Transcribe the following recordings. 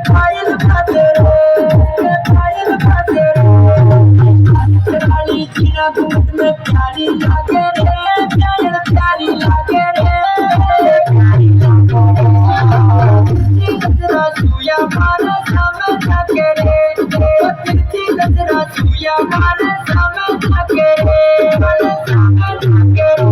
पायल बाजे रे पायल बाजे रे वाली जीना घूट में प्यारी लागे रे पायल प्यारी लागे रे प्यारी लागे गजरा सुया मारे सामे जाके रे कितनी गजरा सुया मारे सामे जाके रे सामे जाके रे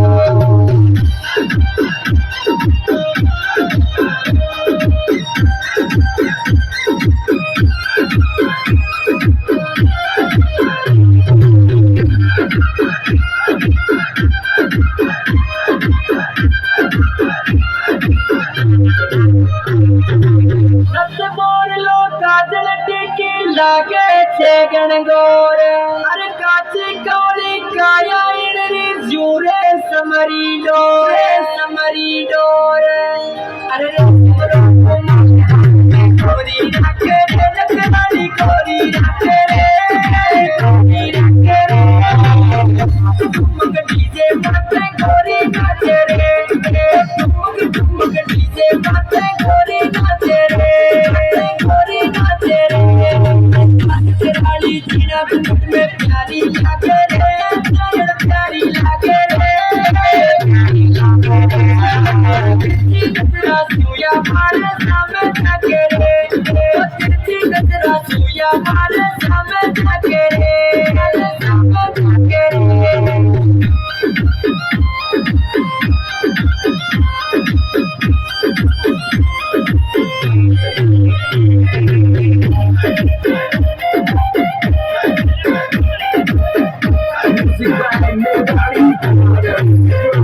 लागे छे गणगोर अरे काची कौली काया इनरी जूरे समरी डोर अरे कोरी रखे रे नकरानी कोरी रखे रे तुमक डीजे माथे कोरी नाचे रे तुमक डीजे माथे कोरी नाचे रे कोरी नाचे रे वाली जीना घूट में प्यारी लागे रे प्यारी लागे रे प्यारी लागे रे गजरा सुया मारे सामे जाके रे गजरा सुया मारे सामे जाके रे सामे जाके रे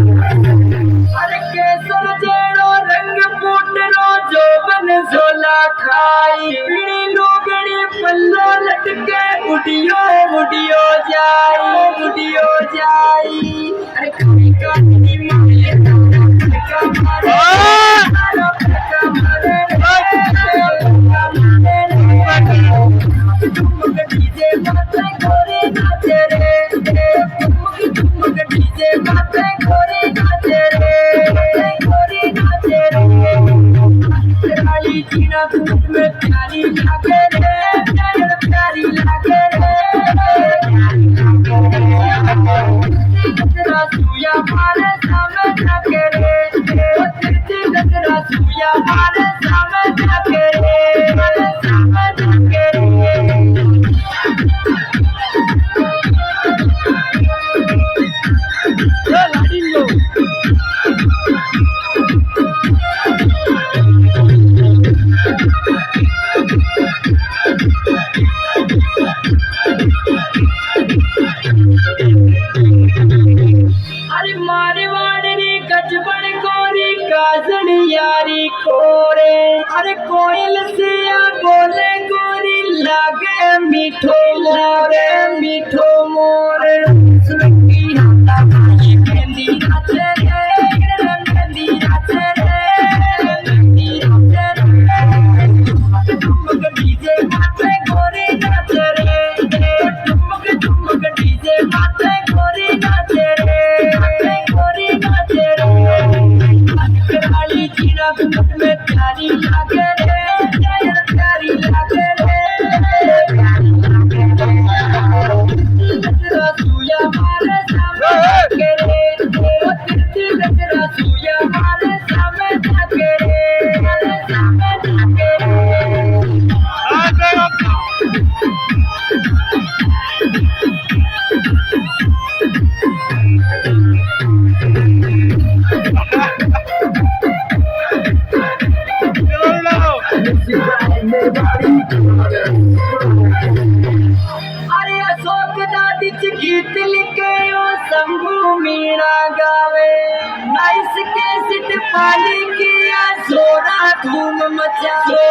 अरे केसर जेड़ो रंग फूटरो जोबन झोला खाई पीड़ी लोगड़ी पल्लो लटके उडियो जाई अरे कभी काटी मारे का मारे तुमक डीजे माथे गोरी नाचे रे तुमक डीजे माथे गोरी नाचे रे गोरी नाचे रे वाली जीना घूट में प्यारी लागे रे प्यारी लागे रे गजरा सुया मारे सामे जाके रे गजरा सुया मारे सामे जाके रे सामे जाके रे अरे मारवाड़ी री गजबन गोरी काजन यारी कोरे अरे कोयल से बोले गोरी लागे मीठो मोरे सुनकी हाथा भाई मेहंदी नाचे रे मेहंदी नाचे रे मेहंदी नाचे रे तुमक डीजे माथे गोरी नाचे रे तुमक डीजे माथे गोरी नाचे रे गोरी नाचे रे वाली जीना घूट में प्यारी लागे रे प्यारी लागे रे प्यारी लागे रे गजरा सुया मारे सामे जाके रे गजरा सुया मारे सामे जाके रे सामे जाके रे अरे अशोक दादी गीत लिखे ओ शंभू मीणा गावे नाइस के सिट पाली किया जोरा धूम मचावे